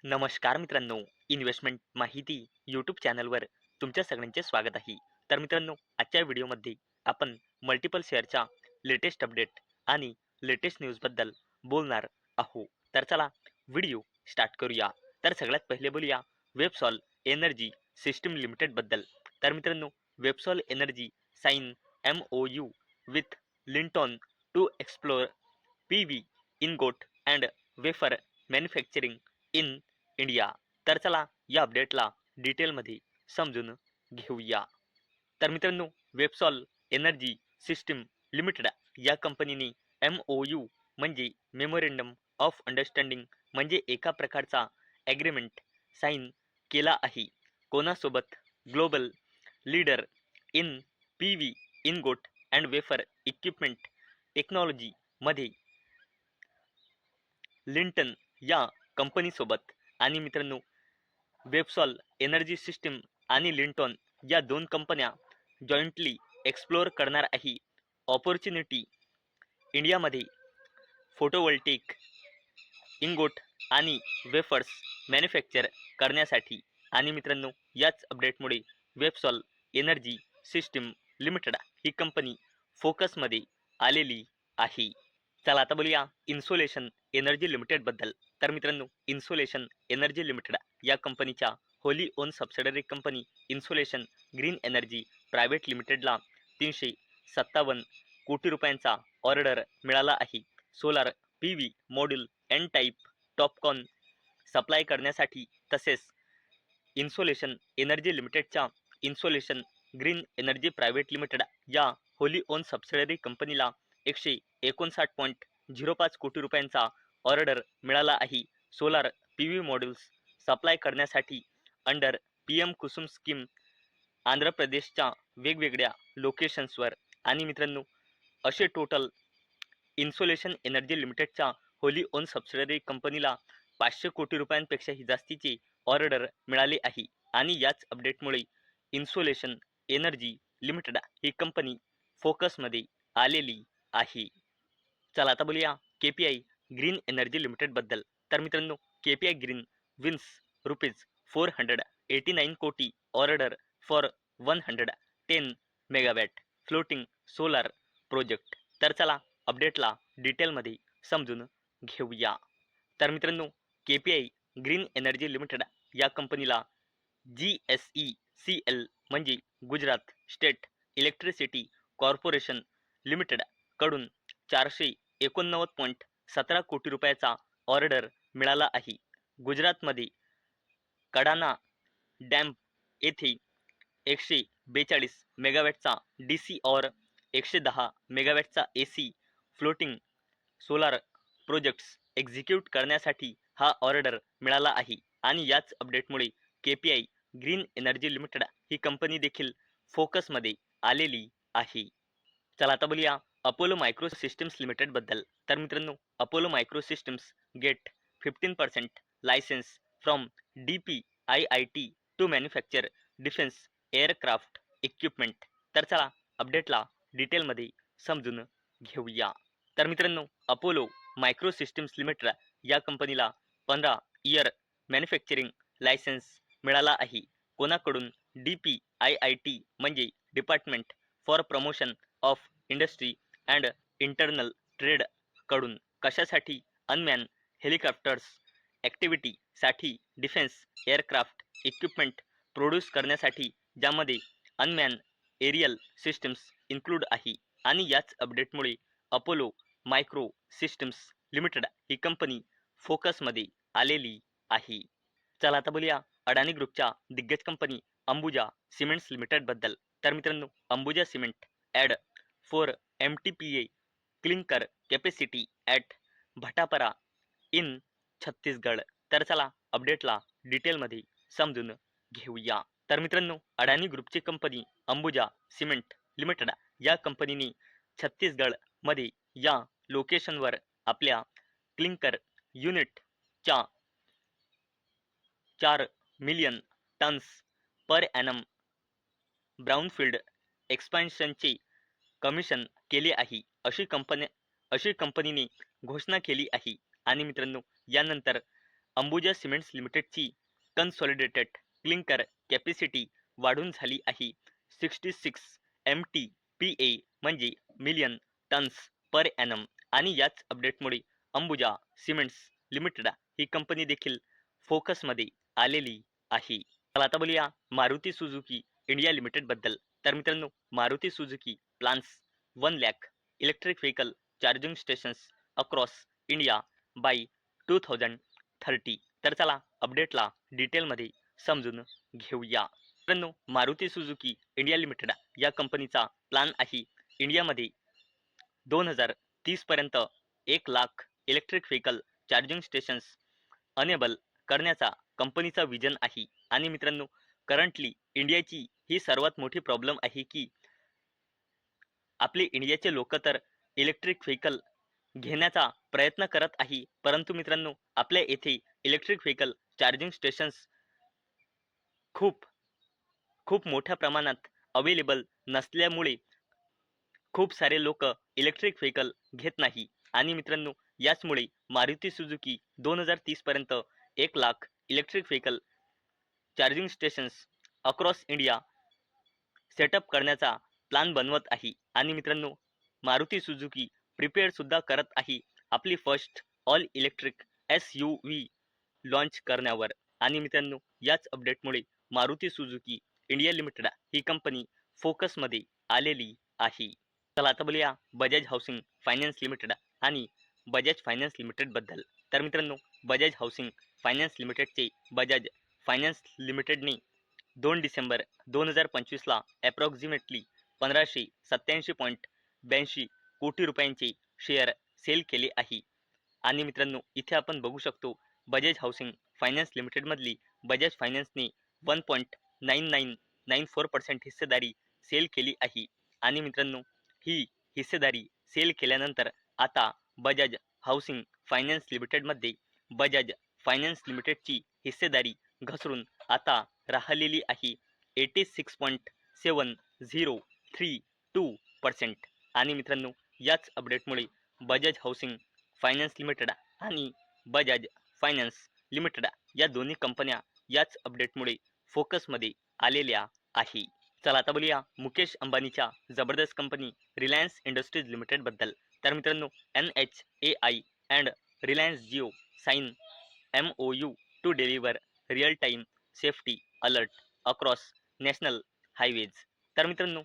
नमस्कार मित्रांनो, इन्व्हेस्टमेंट माहिती यूट्यूब चॅनलवर तुमच्या सगळ्यांचे स्वागत आहे. तर मित्रांनो, आजच्या व्हिडिओमध्ये आपण मल्टिपल शेअरच्या लेटेस्ट अपडेट आणि लेटेस्ट न्यूजबद्दल बोलणार आहोत. तर चला व्हिडिओ स्टार्ट करूया. तर सगळ्यात पहिले बोलूया वेबसॉल एनर्जी सिस्टम लिमिटेडबद्दल. तर मित्रांनो, Websol energy sign MOU with Linton to explore PV ingot and wafer manufacturing in India. तर चला या अपडेटला डिटेलमध्ये समजून घेऊया. तर मित्रांनो, वेबसॉल एनर्जी सिस्टम लिमिटेड या कंपनीने MOU म्हणजे मेमोरेंडम ऑफ अंडरस्टँडिंग म्हणजे एका प्रकारचा ॲग्रीमेंट साइन केला आहे. कोणासोबत? Global leader in PV ingot and wafer equipment technology मध्ये लिंटन या कंपनीसोबत. आणि मित्रांनो, वेबसॉल एनर्जी सिस्टम आणि लिंटॉन या दोन कंपन्या जॉईंटली एक्सप्लोअर करणार आहे ऑपॉर्च्युनिटी इंडियामध्ये फोटोव्होल्टेइक इनगोट आणि वेफर्स मॅन्युफॅक्चर करण्यासाठी. आणि मित्रांनो, याच अपडेटमुळे वेबसॉल एनर्जी सिस्टम लिमिटेड ही कंपनी फोकसमध्ये आलेली आहे. चला आता बोलूया इन्सोलेशन एनर्जी लिमिटेडबद्दल. तर मित्रांनो, इन्सोलेशन एनर्जी लिमिटेड या कंपनीच्या wholly owned subsidiary company Insolation Green Energy Private लिमिटेडला 357 कोटी रुपयांचा ऑर्डर मिळाला आहे. Solar PV module N type TOPCon supply करण्यासाठी. तसेच इन्सोलेशन एनर्जी लिमिटेडच्या Insolation Green Energy Private Limited या होली ओन सबसिडरी कंपनीला 159.05 कोटी रुपयांचा ऑर्डर मिळाला आहे सोलार PV मॉड्यूल्स सप्लाय करण्यासाठी under PM Kusum scheme Andhra प्रदेशच्या वेगवेगळ्या लोकेशन्सवर. आणि मित्रांनो, असे टोटल इन्सोलेशन एनर्जी लिमिटेडच्या होली ओन सबसिडरी कंपनीला 500 कोटी रुपयांपेक्षाही जास्तीचे ऑर्डर मिळाले आहे. आणि याच अपडेटमुळे इन्सोलेशन एनर्जी लिमिटेड ही कंपनी फोकसमध्ये आलेली आहे. चला आता बोलूया KPI ग्रीन एनर्जी लिमिटेडबद्दल. तर मित्रांनो, KPI ग्रीन विन्स ₹489 कोटी order for 110 megawatt floating solar project. तर चला अपडेटला डिटेलमध्ये समजून घेऊया. तर मित्रांनो, KPI ग्रीन एनर्जी लिमिटेड या कंपनीला GSECL म्हणजे Gujarat state electricity corporation limited कडून 489.17 कोटी रुपयाचा ऑर्डर मिळाला आहे. गुजरातमध्ये कडाना डॅम येथे 142 मेगावॅटचा DC और 110 मेगावॅटचा AC floating solar projects execute करण्यासाठी हा ऑर्डर मिळाला आहे. आणि याच अपडेटमुळे KPI ग्रीन एनर्जी लिमिटेड ही कंपनी देखील फोकसमध्ये आलेली आहे. चला आता बोलूया अपोलो मायक्रो सिस्टम्स लिमिटेडबद्दल. तर मित्रांनो, Apollo micro Systems get 15% license from DPIIT to manufacture defence aircraft equipment. तर चला अपडेटला डिटेलमध्ये समजून घेऊया. तर मित्रांनो, अपोलो मायक्रो सिस्टम्स लिमिटेड या कंपनीला 15 इयर मॅन्युफॅक्चरिंग लायसेन्स मिळाला आहे. कोणाकडून? DPIIT म्हणजे department for promotion of industry and internal trade कडून. कशासाठी? अनमॅन हेलिकॉप्टर्स ॲक्टिव्हिटीसाठी डिफेन्स एअरक्राफ्ट इक्विपमेंट प्रोड्यूस करण्यासाठी, ज्यामध्ये अनमॅन एरियल सिस्टम्स इन्क्लूड आहे. आणि याच अपडेटमुळे अपोलो मायक्रो सिस्टम्स लिमिटेड ही कंपनी फोकसमध्ये आलेली आहे. चला आता बोलूया अडानी ग्रुपच्या दिग्गज कंपनी अंबुजा सिमेंट्स लिमिटेडबद्दल. तर मित्रांनो, Ambuja cement add 4 MTPA clinker capacity at Bhatapara in Chhattisgarh. तर चला अपडेटला डिटेलमध्ये समजून घेऊया. तर मित्रांनो, अडानी ग्रुपची कंपनी अंबुजा सिमेंट लिमिटेड या कंपनीने छत्तीसगडमध्ये या लोकेशनवर आपल्या क्लिंकर युनिटच्या 4 million tons per annum brownfield एक्सपान्शनचे कमिशन केले आहे, अशी कंपनीने घोषणा केली आहे. आणि मित्रांनो, यानंतर अंबुजा सिमेंट्स लिमिटेडची कन्सॉलिडेटेड क्लिंकर कॅपॅसिटी वाढून झाली आहे 66 MTPA म्हणजे मिलियन टन्स पर ॲनम आणि याच अपडेटमुळे अंबुजा सिमेंट्स लिमिटेड ही कंपनी देखील फोकसमध्ये आलेली आहे. चला आता बोलूया मारुती सुझुकी इंडिया लिमिटेड बद्दल. तर मित्रांनो Maruti Suzuki plans 1 lakh electric vehicle charging stations across India by 2030. तर चला अपडेटला डिटेलमध्ये समजून घेऊया. मित्रांनो मारुती सुझुकी इंडिया लिमिटेड या कंपनीचा प्लान आहे इंडियामध्ये 2030 पर्यंत 1 lakh electric vehicle charging stations enable करण्याचा कंपनीचा विजन आहे. आणि मित्रांनो करंटली इंडियाची ही सर्वात मोठी प्रॉब्लेम आहे की आपले इंडियाचे लोक तर इलेक्ट्रिक व्हेकल घेण्याचा प्रयत्न करत आहे, परंतु मित्रांनो आपल्या येथे इलेक्ट्रिक व्हेकल चार्जिंग स्टेशन्स खूप खूप मोठ्या प्रमाणात अवेलेबल नसल्यामुळे खूप सारे लोक इलेक्ट्रिक व्हेकल घेत नाही. आणि मित्रांनो याचमुळे मारुती सुझुकी 2030 पर्यंत 1 lakh electric vehicle charging stations across India setup करण्याचा प्लान बनवत आहे. आणि मित्रांनो मारुती सुझुकी प्रिपेअर सुद्धा करत आहे आपली first all electric SUV launch करण्यावर. आणि मित्रांनो याच अपडेटमुळे मारुती सुझुकी इंडिया लिमिटेड ही कंपनी फोकसमध्ये आलेली आहे. चला आता बोलूया बजाज हाऊसिंग फायनान्स लिमिटेड आणि बजाज फायनान्स लिमिटेड बद्दल. तर मित्रांनो बजाज हाऊसिंग फायनान्स लिमिटेडचे बजाज फायनान्स लिमिटेडने 2 डिसेंबर 2025ला ॲप्रॉक्सिमेटली 1587.82 कोटी रुपयांचे शेअर सेल केले आहे. आणि मित्रांनो इथे आपण बघू शकतो बजाज हाऊसिंग फायनान्स लिमिटेडमधली बजाज फायनान्सने 1.9994% हिस्सेदारी सेल केली आहे. आणि मित्रांनो ही हिस्सेदारी सेल केल्यानंतर आता बजाज हाऊसिंग फायनान्स लिमिटेडमध्ये बजाज फायनान्स लिमिटेडची हिस्सेदारी घसरून आता राहिलेली आहे 86.7032%. आणि मित्रांनो याच अपडेटमुळे बजाज हाऊसिंग फायनान्स लिमिटेड आणि बजाज फायनान्स लिमिटेड या दोन्ही कंपन्या याच अपडेटमुळे फोकसमध्ये आलेल्या आहे. चला आता बोलूया मुकेश अंबानीच्या जबरदस्त कंपनी रिलायन्स इंडस्ट्रीज लिमिटेड बद्दल. तर मित्रांनो NHAI and Reliance Jio sign MOU to deliver real time safety alert across national highways. तर मित्रांनो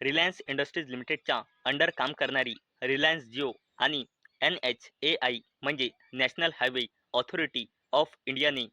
रिलायन्स इंडस्ट्रीज लिमिटेडच्या अंडर काम करणारी रिलायन्स जिओ आणि NHAI म्हणजे नॅशनल हायवे ऑथॉरिटी ऑफ इंडियाने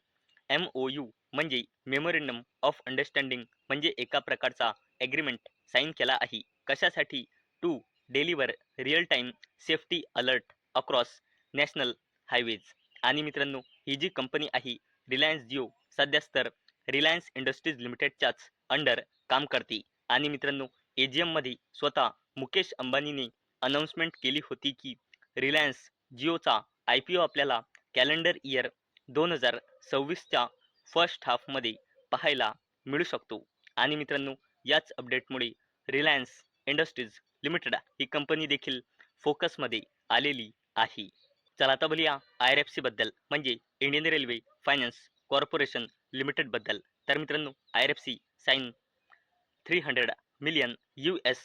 MOU म्हणजे मेमोरेंडम ऑफ अंडरस्टँडिंग म्हणजे एका प्रकारचा ॲग्रीमेंट साईन केला आहे. कशासाठी? To deliver real time safety alert across national highways. आणि मित्रांनो ही जी कंपनी आहे रिलायन्स जिओ सध्याच तर रिलायन्स इंडस्ट्रीज लिमिटेडच्याच अंडर काम करते. आणि मित्रांनो AGMमध्ये स्वतः मुकेश अंबानीने अनाउन्समेंट केली होती की रिलायन्स जिओचा IPO आपल्याला कॅलेंडर इयर 2026च्या फर्स्ट हाफमध्ये पाहायला मिळू शकतो. आणि मित्रांनो याच अपडेटमुळे रिलायन्स इंडस्ट्रीज लिमिटेड ही कंपनी देखील फोकसमध्ये आलेली आहे. चला आता बोलूया IRFC बद्दल म्हणजे Indian railway finance corporation limited बद्दल. तर मित्रांनो IRFC साइन 300 मिलियन $US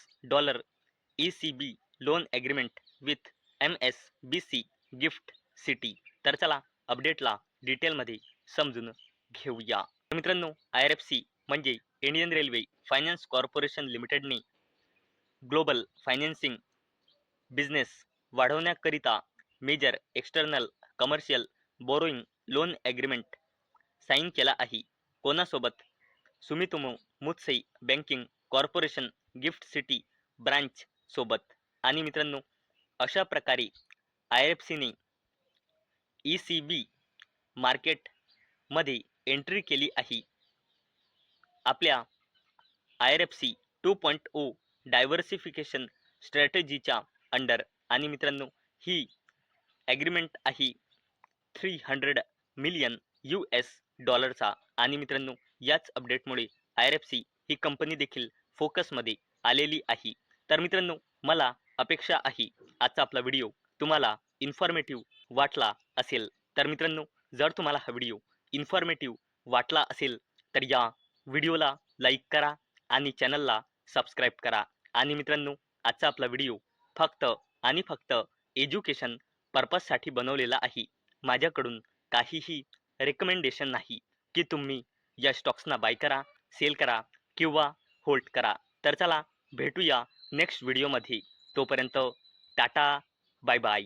ECB loan agreement with MSBC gift city. तर चला अपडेटला डिटेलमध्ये समजून घेऊया. मित्रांनो IRFC म्हणजे इंडियन रेल्वे फायनान्स कॉर्पोरेशन लिमिटेडने ग्लोबल फायनान्सिंग बिझनेस वाढवण्याकरिता major external commercial borrowing loan agreement sign केला आहे. कोणासोबत? Sumitomo Mitsui banking corporation gift city branch सोबत. आणि मित्रांनो अशा प्रकारे IRFCने ECB मार्केटमध्ये एंट्री केली आहे आपल्या IRFC 2.0 डायव्हर्सिफिकेशन स्ट्रॅटेजीच्या अंडर. आणि मित्रांनो ही ॲग्रीमेंट आहे 300 मिलियन $. आणि मित्रांनो याच अपडेटमुळे IRFC ही कंपनी देखील फोकसमध्ये आलेली आहे. तर मित्रांनो मला अपेक्षा आहे आजचा आपला व्हिडिओ तुम्हाला इन्फॉर्मेटिव्ह वाटला असेल. तर मित्रांनो जर तुम्हाला हा व्हिडिओ इन्फॉर्मेटिव्ह वाटला असेल तर या व्हिडिओला लाईक करा आणि चॅनलला सबस्क्राईब करा. आणि मित्रांनो, आजचा आपला व्हिडिओ फक्त आणि फक्त एज्युकेशन पर्पजसाठी बनवलेला आहे. माझ्याकडून काहीही रेकमेंडेशन नाही की तुम्ही या स्टॉक्सना बाय करा, सेल करा किंवा होल्ड करा. तर चला भेटूया नेक्स्ट व्हिडिओमध्ये. तोपर्यंत टाटा, बाय बाय.